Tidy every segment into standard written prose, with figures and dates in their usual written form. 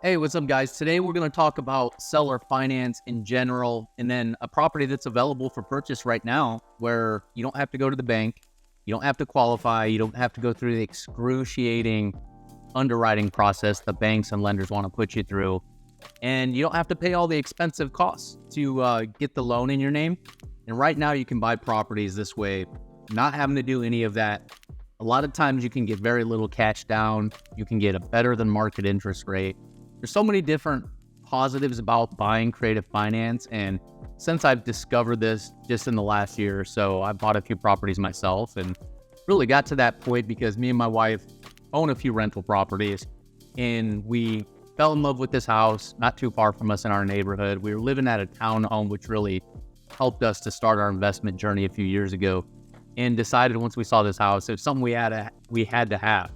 Hey, what's up, guys? Today we're going to talk about seller finance in general, and then a property that's available for purchase right now where you don't have to go to the bank, you don't have to qualify, you don't have to go through the excruciating underwriting process the banks and lenders want to put you through, and you don't have to pay all the expensive costs to get the loan in your name. And right now you can buy properties this way, not having to do any of that. A lot of times you can get very little cash down, you can get a better than market interest rate. There's so many different positives about buying creative finance, and since I've discovered this just in the last year or so, I bought a few properties myself and really got to that point because me and my wife own a few rental properties, and we fell in love with this house not too far from us in our neighborhood. We were living at a townhome, which really helped us to start our investment journey a few years ago, and decided once we saw this house, it was something we had to have.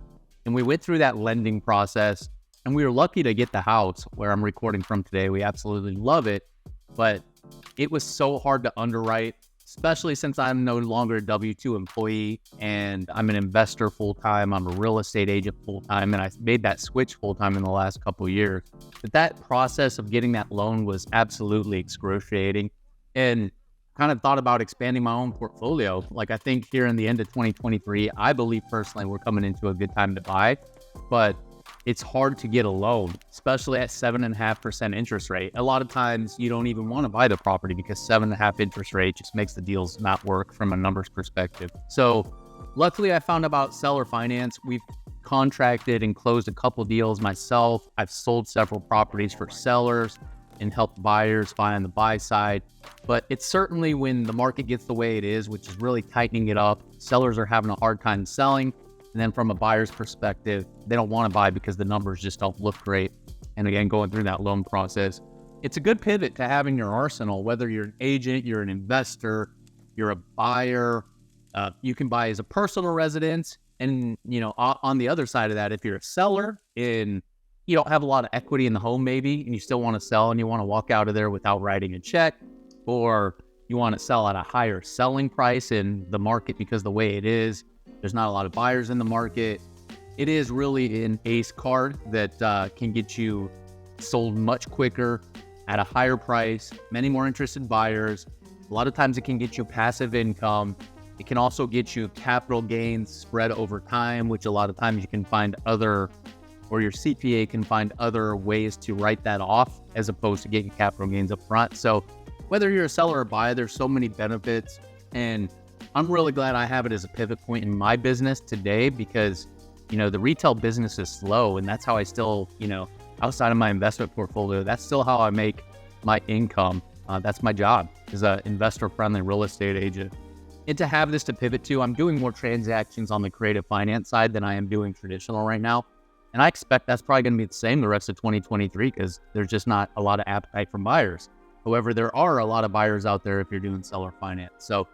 And we went through that lending process. And we were lucky to get the house where I'm recording from today. We absolutely love it, but it was so hard to underwrite, especially since I'm no longer a W-2 employee and I'm an investor full-time. I'm a real estate agent full-time, and I made that switch full-time in the last couple of years. But that process of getting that loan was absolutely excruciating, and kind of thought about expanding my own portfolio. Like, I think here in the end of 2023, I believe personally we're coming into a good time to buy, but it's hard to get a loan, especially at 7.5% interest rate. A lot of times you don't even want to buy the property because 7.5% interest rate just makes the deals not work from a numbers perspective. So luckily I found about seller finance. We've contracted and closed a couple deals myself. I've sold several properties for sellers and helped buyers buy on the buy side. But it's certainly when the market gets the way it is, which is really tightening it up, sellers are having a hard time selling. And then from a buyer's perspective, they don't want to buy because the numbers just don't look great. And again, going through that loan process, it's a good pivot to have in your arsenal, whether you're an agent, you're an investor, you're a buyer, you can buy as a personal residence. And, on the other side of that, if you're a seller and you don't have a lot of equity in the home maybe, and you still want to sell and you want to walk out of there without writing a check, or you want to sell at a higher selling price in the market because the way it is, there's not a lot of buyers in the market. It is really an ace card that can get you sold much quicker at a higher price, many more interested buyers. A lot of times it can get you passive income. It can also get you capital gains spread over time, which a lot of times you can find your CPA can find other ways to write that off as opposed to getting capital gains up front. So whether you're a seller or buyer, there's so many benefits, and I'm really glad I have it as a pivot point in my business today because, the retail business is slow, and that's how I still, outside of my investment portfolio, that's still how I make my income. That's my job as an investor-friendly real estate agent. And to have this to pivot to, I'm doing more transactions on the creative finance side than I am doing traditional right now. And I expect that's probably going to be the same the rest of 2023 because there's just not a lot of appetite from buyers. However, there are a lot of buyers out there if you're doing seller finance. So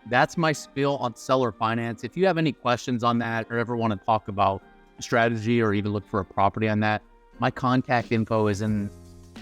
that's my spiel on seller finance. If you have any questions on that or ever want to talk about strategy or even look for a property on that, my contact info is in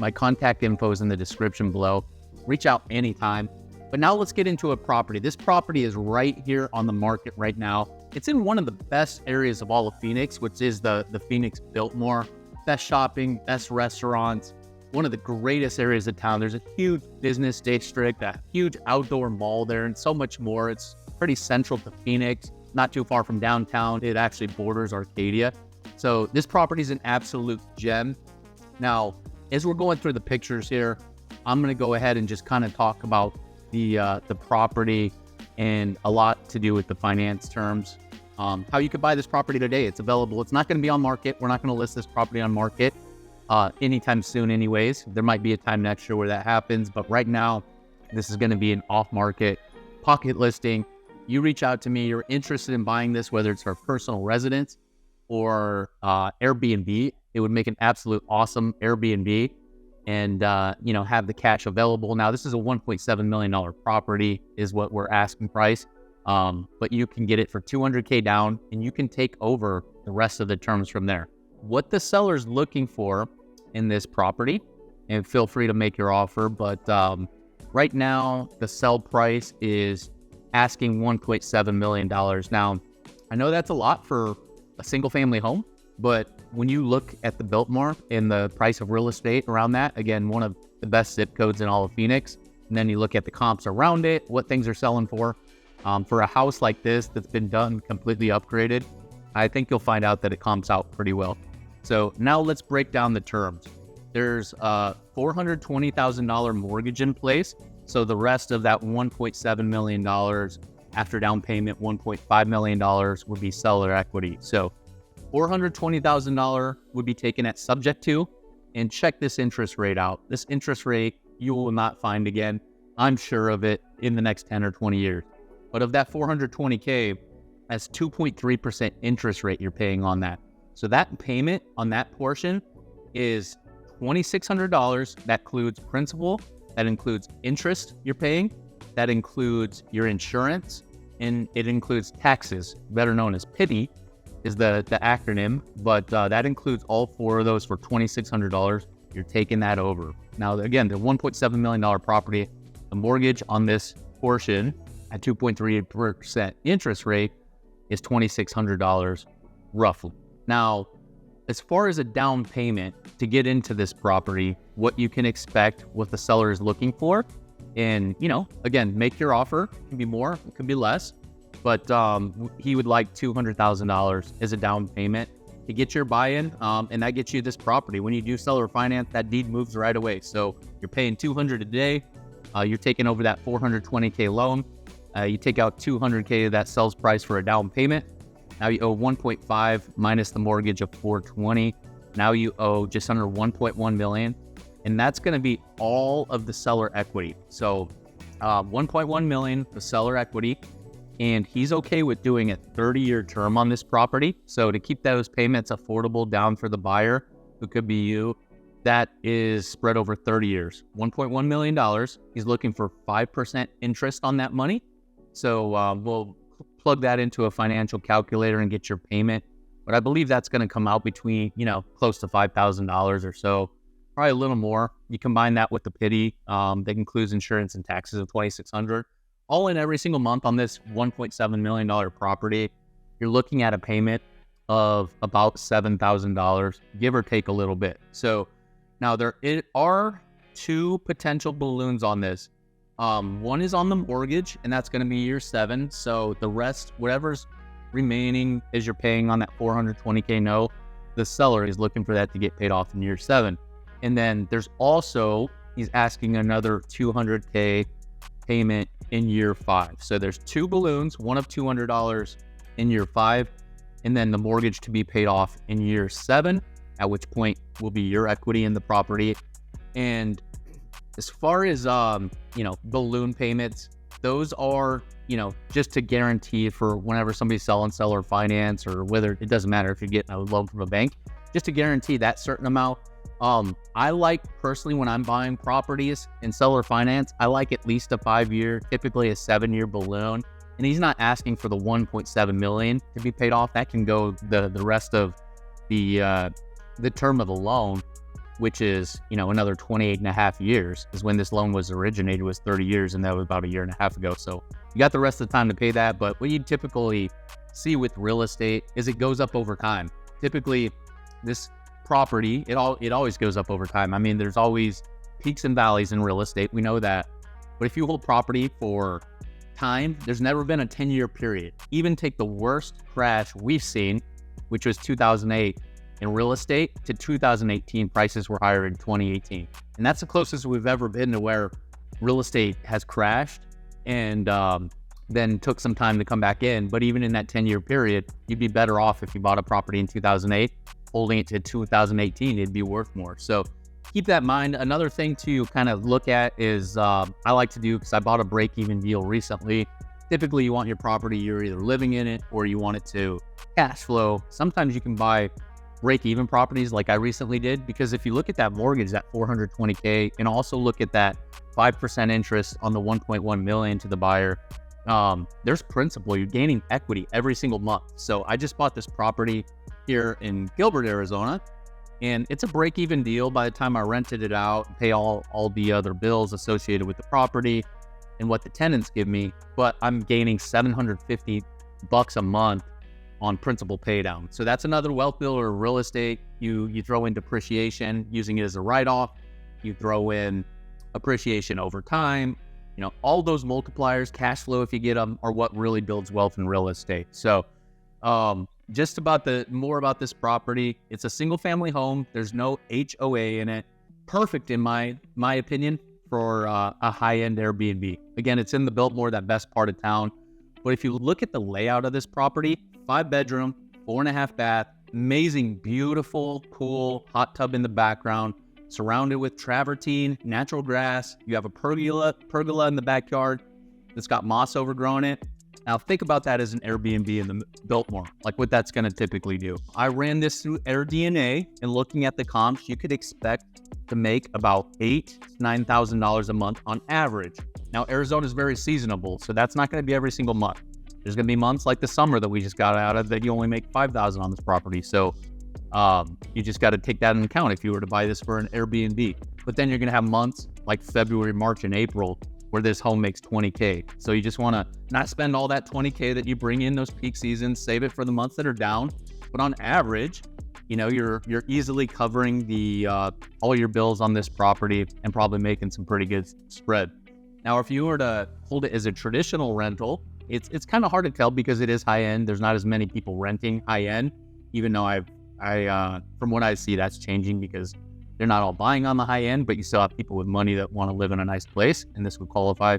the description below. Reach out anytime. But now let's get into a property. This property is right here on the market right now. It's in one of the best areas of all of Phoenix, which is the Phoenix Biltmore. Best shopping, best restaurants, one of the greatest areas of town. There's a huge business district, a huge outdoor mall there, and so much more. It's pretty central to Phoenix, not too far from downtown. It actually borders Arcadia. So this property is an absolute gem. Now, as we're going through the pictures here, I'm going to go ahead and just kind of talk about the property and a lot to do with the finance terms. How you could buy this property today. It's available. It's not going to be on market. We're not going to list this property on market anytime soon anyways. There might be a time next year where that happens, but right now this is going to be an off-market pocket listing. You reach out to me, you're interested in buying this, whether it's for personal residence or Airbnb. It would make an absolute awesome Airbnb and have the cash available. Now this is a $1.7 million property is what we're asking price, but you can get it for $200K down and you can take over the rest of the terms from there. What the seller's looking for in this property, and feel free to make your offer, but right now the sell price is asking $1.7 million. Now, I know that's a lot for a single family home, But when you look at the Biltmore and the price of real estate around that, again, one of the best zip codes in all of Phoenix, and then you look at the comps around it, what things are selling for a house like this that's been done, completely upgraded, I think you'll find out that it comps out pretty well. So now let's break down the terms. There's a $420,000 mortgage in place. So the rest of that $1.7 million after down payment, $1.5 million would be seller equity. So $420,000 would be taken at subject to, and check this interest rate out. This interest rate you will not find again. I'm sure of it in the next 10 or 20 years. But of that $420K, that's 2.3% interest rate you're paying on that. So that payment on that portion is $2,600. That includes principal, that includes interest you're paying, that includes your insurance, and it includes taxes, better known as PITI is the acronym, but that includes all four of those for $2,600. You're taking that over. Now, again, the $1.7 million property, the mortgage on this portion at 2.3% interest rate is $2,600 roughly. Now, as far as a down payment to get into this property, what you can expect, what the seller is looking for, and, again, make your offer. It can be more, it can be less, but he would like $200,000 as a down payment to get your buy-in, and that gets you this property. When you do seller finance, that deed moves right away. So you're paying $200 a day. You're taking over that $420K loan. You take out $200K of that sales price for a down payment. Now you owe 1.5 minus the mortgage of 420. Now you owe just under 1.1 million, and that's going to be all of the seller equity. So 1.1 million the seller equity, and he's okay with doing a 30-year term on this property. So to keep those payments affordable down for the buyer, who could be you, that is spread over 30 years. $1.1 million. He's looking for 5% interest on that money. So we'll plug that into a financial calculator and get your payment. But I believe that's going to come out between, close to $5,000 or so, probably a little more. You combine that with the PITI that includes insurance and taxes of $2,600. All in every single month on this $1.7 million property, you're looking at a payment of about $7,000, give or take a little bit. So now there are two potential balloons on this. One is on the mortgage, and that's going to be year 7. So the rest, whatever's remaining as you're paying on that $420K note, the seller is looking for that to get paid off in year 7. And then there's also, he's asking another $200K payment in year 5. So there's two balloons, one of $200 in year 5, and then the mortgage to be paid off in year 7, at which point will be your equity in the property. And as far as, balloon payments, those are, just to guarantee for whenever somebody's selling seller finance, or whether it doesn't matter if you're getting a loan from a bank, just to guarantee that certain amount. I like personally when I'm buying properties in seller finance, I like at least a 5-year, typically a 7-year balloon. And he's not asking for the 1.7 million to be paid off. That can go the rest of the term of the loan, which is, another 28 and a half years is when this loan was originated, was 30 years. And that was about a year and a half ago. So you got the rest of the time to pay that. But what you typically see with real estate is it goes up over time. Typically this property, it always goes up over time. I mean, there's always peaks and valleys in real estate. We know that. But if you hold property for time, there's never been a 10-year period. Even take the worst crash we've seen, which was 2008 in real estate, to 2018, prices were higher in 2018. And that's the closest we've ever been to where real estate has crashed and then took some time to come back in. But even in that 10-year period, you'd be better off if you bought a property in 2008, holding it to 2018, it'd be worth more. So keep that in mind. Another thing to kind of look at is I like to do, because I bought a break-even deal recently. Typically, you want your property, you're either living in it or you want it to cash flow. Sometimes you can buy break-even properties like I recently did, because if you look at that mortgage, that $420K, and also look at that 5% interest on the $1.1 million to the buyer, there's principal. You're gaining equity every single month. So I just bought this property here in Gilbert, Arizona, and it's a break-even deal by the time I rented it out and pay all the other bills associated with the property and what the tenants give me. But I'm gaining $750 a month on principal pay down. So that's another wealth builder of real estate. You throw in depreciation, using it as a write-off. You throw in appreciation over time. All those multipliers, cash flow if you get them, are what really builds wealth in real estate. So just more about this property. It's a single family home. There's no HOA in it. Perfect in my opinion for a high-end Airbnb. Again, it's in the Biltmore, that best part of town. But if you look at the layout of this property, 5-bedroom, 4.5 bath, amazing, beautiful pool, hot tub in the background, surrounded with travertine, natural grass. You have a pergola in the backyard that's got moss overgrown it. Now think about that as an Airbnb in the Biltmore, like what that's going to typically do. I ran this through AirDNA, and looking at the comps, you could expect to make about $8,000 to $9,000 a month on average. Now Arizona is very seasonable, so that's not going to be every single month. There's going to be months like the summer that we just got out of that you only make $5,000 on this property. So you just got to take that into account if you were to buy this for an Airbnb. But then you're going to have months like February, March, and April where this home makes $20K. So you just want to not spend all that $20K that you bring in those peak seasons, save it for the months that are down. But on average, you're easily covering the all your bills on this property and probably making some pretty good spread. Now, if you were to hold it as a traditional rental, it's kind of hard to tell because it is high end. There's not as many people renting high end, even though I from what I see, that's changing because they're not all buying on the high end, but you still have people with money that want to live in a nice place, and this would qualify.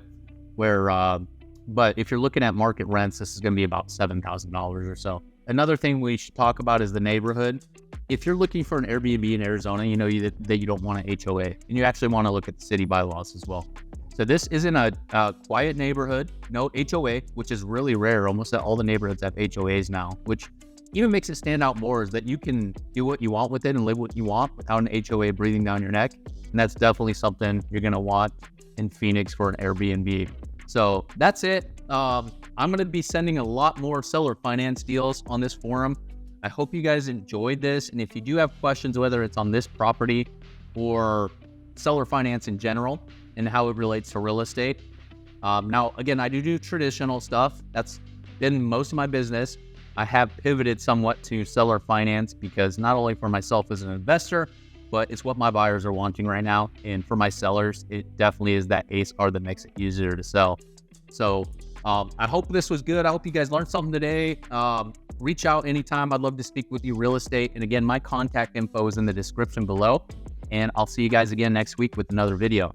But if you're looking at market rents, this is going to be about $7,000 or so. Another thing we should talk about is the neighborhood. If you're looking for an Airbnb in Arizona, that you don't want an HOA, and you actually want to look at the city bylaws as well. So this isn't a quiet neighborhood, no HOA, which is really rare. Almost all the neighborhoods have HOAs now, which even makes it stand out more, is that you can do what you want with it and live what you want without an HOA breathing down your neck. And that's definitely something you're going to want in Phoenix for an Airbnb. So that's it. I'm going to be sending a lot more seller finance deals on this forum. I hope you guys enjoyed this. And if you do have questions, whether it's on this property or seller finance in general and how it relates to real estate. Now, again, I do traditional stuff. That's been most of my business. I have pivoted somewhat to seller finance because not only for myself as an investor, but it's what my buyers are wanting right now. And for my sellers, it definitely is that ACE card that makes it easier to sell. So I hope this was good. I hope you guys learned something today. Reach out anytime. I'd love to speak with you real estate. And again, my contact info is in the description below. And I'll see you guys again next week with another video.